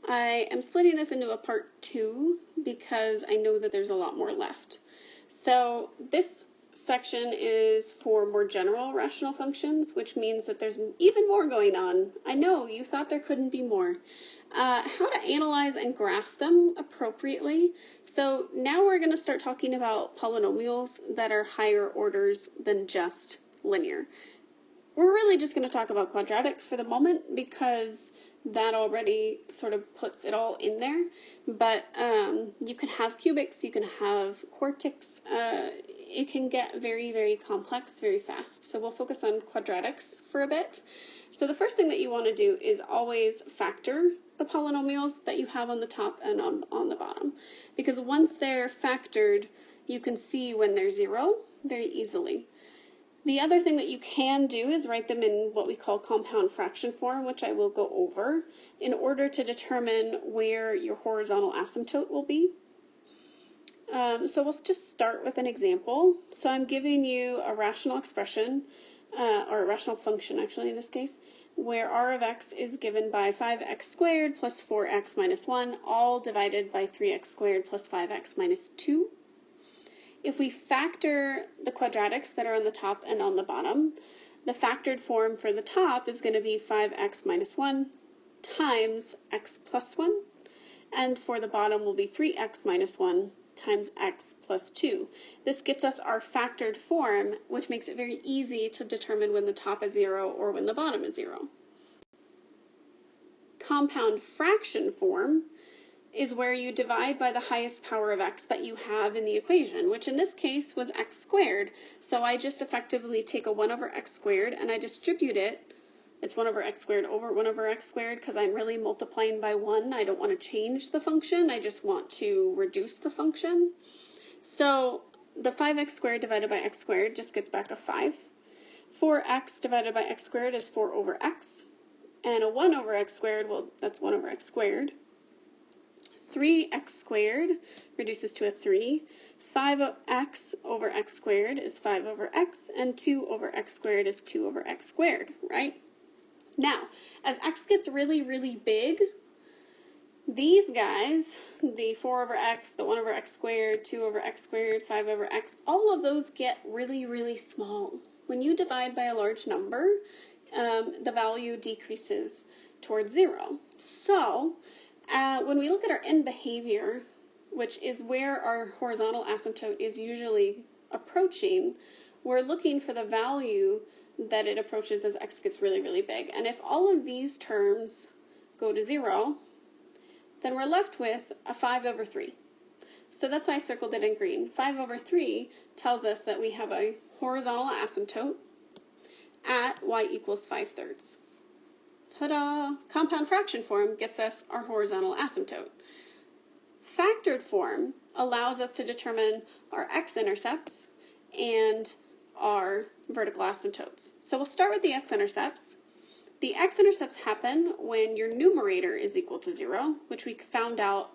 I am splitting this into a part 2 because I know that there's a lot more left. So this section is for more general rational functions, which means that there's even more going on. I know, you thought there couldn't be more. How to analyze and graph them appropriately. So now we're going to start talking about polynomials that are higher orders than just linear. We're really just going to talk about quadratic for the moment because that already sort of puts it all in there. But you can have cubics, you can have quartics. It can get very, very complex very fast. So we'll focus on quadratics for a bit. So the first thing that you want to do is always factor the polynomials that you have on the top and on the bottom. Because once they're factored, you can see when they're zero very easily. The other thing that you can do is write them in what we call compound fraction form, which I will go over, in order to determine where your horizontal asymptote will be. So we'll just start with an example. So I'm giving you a rational expression, or a rational function actually in this case, where r of x is given by 5x squared plus 4x minus 1, all divided by 3x squared plus 5x minus 2. If we factor the quadratics that are on the top and on the bottom, the factored form for the top is going to be 5x minus 1 times x plus 1, and for the bottom will be 3x minus 1 times x plus 2. This gets us our factored form, which makes it very easy to determine when the top is 0 or when the bottom is 0. Compound fraction form is where you divide by the highest power of x that you have in the equation, which in this case was x squared. So I just effectively take a 1 over x squared and I distribute it. It's 1 over x squared over 1 over x squared because I'm really multiplying by 1. I don't want to change the function. I just want to reduce the function. So the 5x squared divided by x squared just gets back a 5. 4x divided by x squared is 4 over x. And a 1 over x squared, well, that's 1 over x squared. 3x squared reduces to a 3. 5x over x squared is 5 over x, and 2 over x squared is 2 over x squared, right? Now, as x gets really, really big, these guys, the 4 over x, the 1 over x squared, 2 over x squared, 5 over x, all of those get really, really small. When you divide by a large number, the value decreases towards 0. So, when we look at our end behavior, which is where our horizontal asymptote is usually approaching, we're looking for the value that it approaches as x gets really, really big. And if all of these terms go to 0, then we're left with a 5 over 3. So that's why I circled it in green. 5 over 3 tells us that we have a horizontal asymptote at y equals 5/3. Ta-da! Compound fraction form gets us our horizontal asymptote. Factored form allows us to determine our x-intercepts and our vertical asymptotes. So we'll start with the x-intercepts. The x-intercepts happen when your numerator is equal to 0, which we found out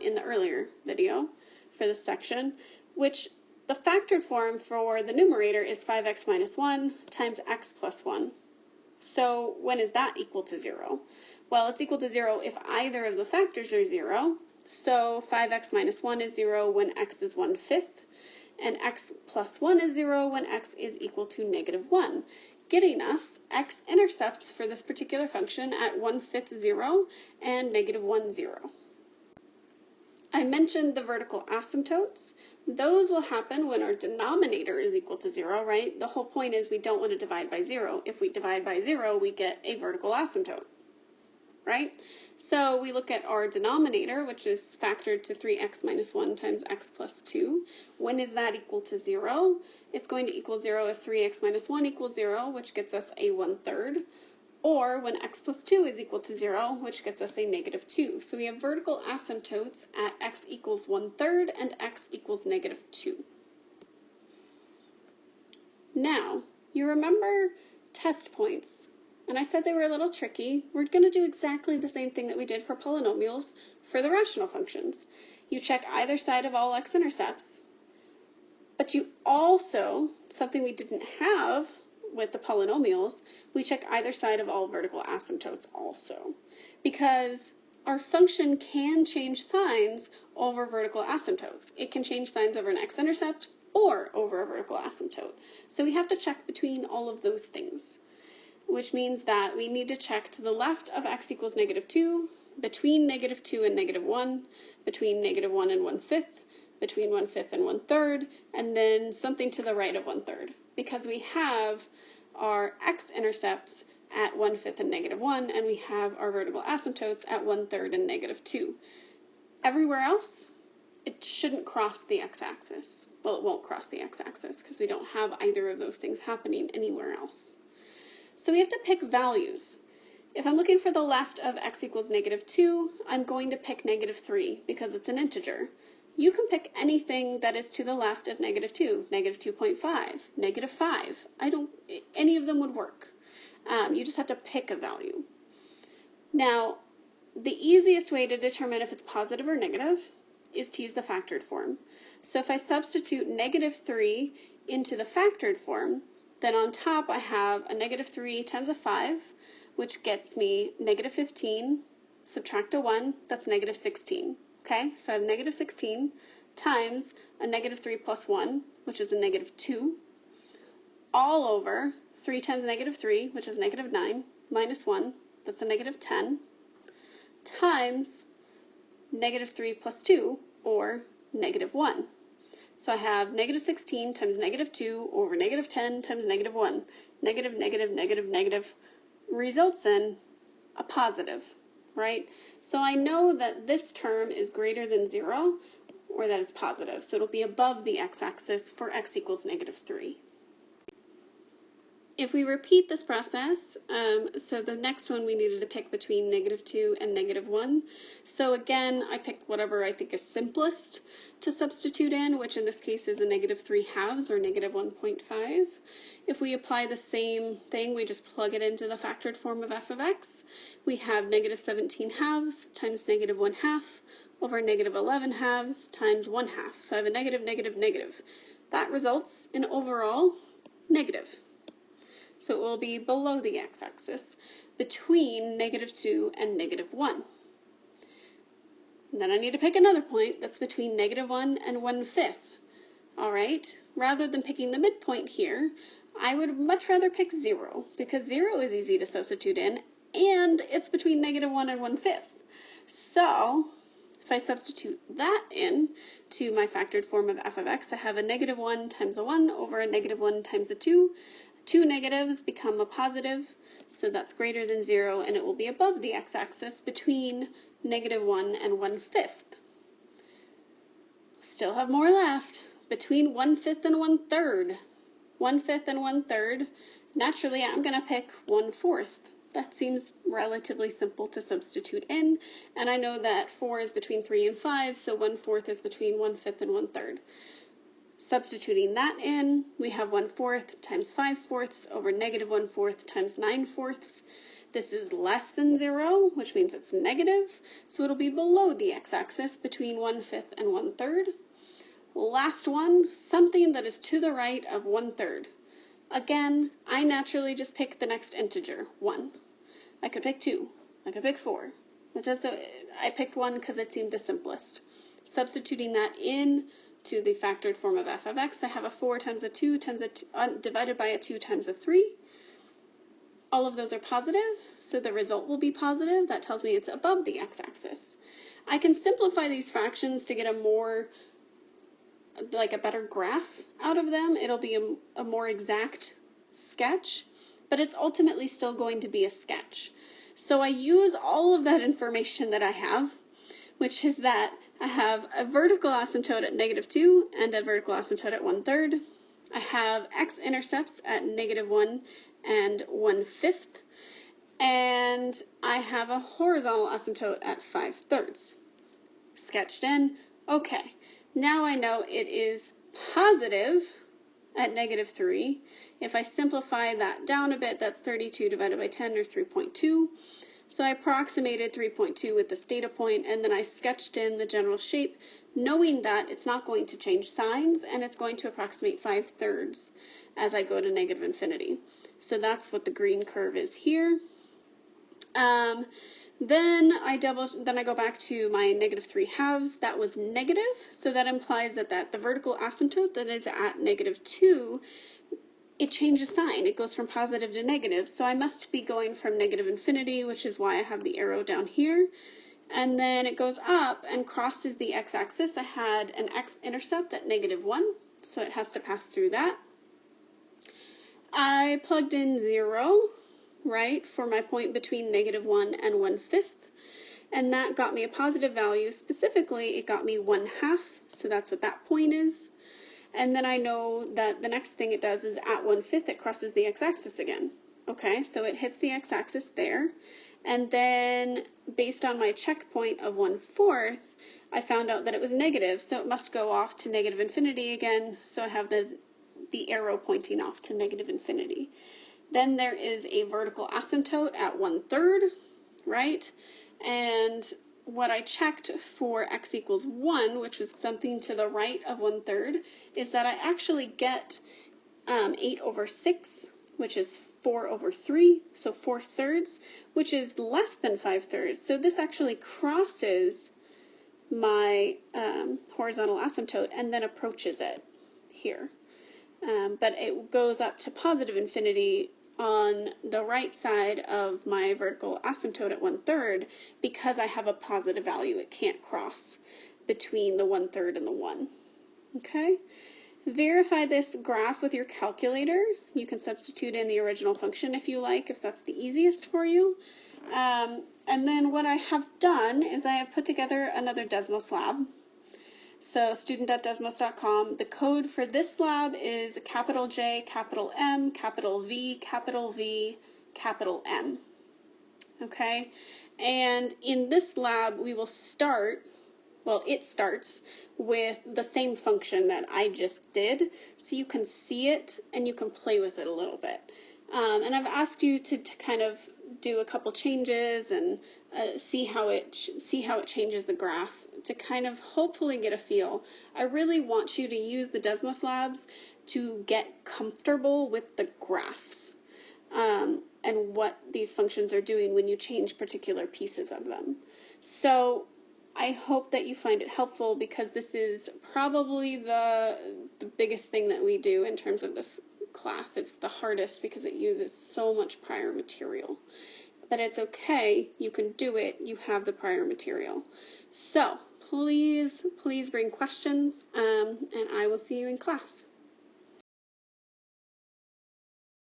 in the earlier video for this section, which the factored form for the numerator is 5x minus 1 times x plus 1. So when is that equal to 0? Well, it's equal to 0 if either of the factors are 0. So 5x minus 1 is 0 when x is 1/5, and x plus 1 is 0 when x is equal to -1, getting us x-intercepts for this particular function at 1/5 0 and -1 0. I mentioned the vertical asymptotes. Those will happen when our denominator is equal to 0, right? The whole point is we don't want to divide by 0. If we divide by 0, we get a vertical asymptote, right? So we look at our denominator, which is factored to 3x minus 1 times x plus 2. When is that equal to 0? It's going to equal 0 if 3x minus 1 equals 0, which gets us a 1/3. Or when x plus 2 is equal to 0, which gets us a -2. So we have vertical asymptotes at x equals 1/3 and x equals -2. Now, you remember test points, and I said they were a little tricky. We're going to do exactly the same thing that we did for polynomials for the rational functions. You check either side of all x-intercepts, but you also, something we didn't have with the polynomials, we check either side of all vertical asymptotes also. Because our function can change signs over vertical asymptotes. It can change signs over an x-intercept or over a vertical asymptote. So we have to check between all of those things, which means that we need to check to the left of x equals -2, between -2 and -1, between -1 and 1/5, between 1/5 and 1/3, and then something to the right of 1/3, because we have our x-intercepts at 1/5 and -1, and we have our vertical asymptotes at 1/3 and -2. Everywhere else, it shouldn't cross the x-axis. Well, it won't cross the x-axis because we don't have either of those things happening anywhere else. So we have to pick values. If I'm looking for the left of x equals -2, I'm going to pick -3 because it's an integer. You can pick anything that is to the left of -2, -2.5, -5. Any of them would work. You just have to pick a value. Now, the easiest way to determine if it's positive or negative is to use the factored form. So if I substitute -3 into the factored form, then on top I have a -3 times a 5, which gets me -15, subtract a 1, that's -16. Okay, so I have -16 times a -3 plus 1, which is a -2, all over 3 times -3, which is -9, minus 1, that's a -10, times -3 plus 2, or -1. So I have -16 times -2 over -10 times -1. Negative, negative, negative, negative results in a positive, right? So I know that this term is greater than 0, or that it's positive. So it'll be above the x-axis for x equals -3. If we repeat this process, so the next one we needed to pick between -2 and -1. So again, I picked whatever I think is simplest to substitute in, which in this case is a -3/2 or -1.5. If we apply the same thing, we just plug it into the factored form of f of x. We have -17/2 times -1/2 over -11/2 times 1/2. So I have a negative, negative, negative. That results in overall negative. So it will be below the x-axis, between -2 and -1. And then I need to pick another point that's between -1 and 1/5. All right, rather than picking the midpoint here, I would much rather pick 0, because 0 is easy to substitute in, and it's between -1 and 1/5. So if I substitute that in to my factored form of f of x, I have a -1 times a 1 over a -1 times a 2. Two negatives become a positive, so that's greater than 0, and it will be above the x-axis between -1 and 1/5. Still have more left. Between 1/5 and 1/3. 1/5 and 1/3. Naturally, I'm going to pick 1/4. That seems relatively simple to substitute in, and I know that 4 is between 3 and 5, so 1/4 is between 1/5 and 1/3. Substituting that in, we have 1/4 times 5/4 over -1/4 times 9/4. This is less than 0, which means it's negative, so it'll be below the x-axis between 1/5 and 1/3. Last one, something that is to the right of 1/3. Again, I naturally just pick the next integer, 1. I could pick 2. I could pick 4. I picked 1 because it seemed the simplest. Substituting that in to the factored form of f of x, I have a 4 times a 2 times divided by a 2 times a 3. All of those are positive, so the result will be positive. That tells me it's above the x-axis. I can simplify these fractions to get a better graph out of them. It'll be a more exact sketch, but it's ultimately still going to be a sketch. So I use all of that information that I have, which is that I have a vertical asymptote at -2 and a vertical asymptote at 1/3. I have x-intercepts at -1 and 1/5. And I have a horizontal asymptote at 5/3. Sketched in. Okay, now I know it is positive at -3. If I simplify that down a bit, that's 32 divided by 10, or 3.2. So I approximated 3.2 with this data point, and then I sketched in the general shape, knowing that it's not going to change signs, and it's going to approximate 5/3 as I go to -infinity. So that's what the green curve is here. Then I go back to my -3/2. That was negative, so that implies that the vertical asymptote that is at -2, it changes sign. It goes from positive to negative. So I must be going from -infinity, which is why I have the arrow down here. And then it goes up and crosses the x-axis. I had an x-intercept at -1, so it has to pass through that. I plugged in 0, right, for my point between -1 and 1/5, and that got me a positive value. Specifically, it got me 1/2, so that's what that point is. And then I know that the next thing it does is at 1/5, it crosses the x-axis again. Okay, so it hits the x-axis there, and then based on my checkpoint of 1/4, I found out that it was negative, so it must go off to -infinity again, so I have the arrow pointing off to -infinity. Then there is a vertical asymptote at 1/3, right? And what I checked for x equals 1, which was something to the right of 1/3, is that I actually get 8/6, which is 4/3, so 4/3, which is less than 5/3. So this actually crosses my horizontal asymptote and then approaches it here. But it goes up to positive infinity on the right side of my vertical asymptote at 1/3 because I have a positive value. It can't cross between the 1/3 and the 1. Okay? Verify this graph with your calculator. You can substitute in the original function if you like, if that's the easiest for you. And then what I have done is I have put together another Desmos lab. So student.desmos.com. The code for this lab is capital J, capital M, capital V, capital V, capital M. Okay? And in this lab, we will start, well, it starts with the same function that I just did, so you can see it and you can play with it a little bit. And I've asked you to kind of do a couple changes and see how it changes the graph to kind of hopefully get a feel. I really want you to use the Desmos labs to get comfortable with the graphs and what these functions are doing when you change particular pieces of them. So I hope that you find it helpful because this is probably the biggest thing that we do in terms of this class. It's the hardest because it uses so much prior material. But it's okay, you can do it, you have the prior material. So please bring questions, and I will see you in class.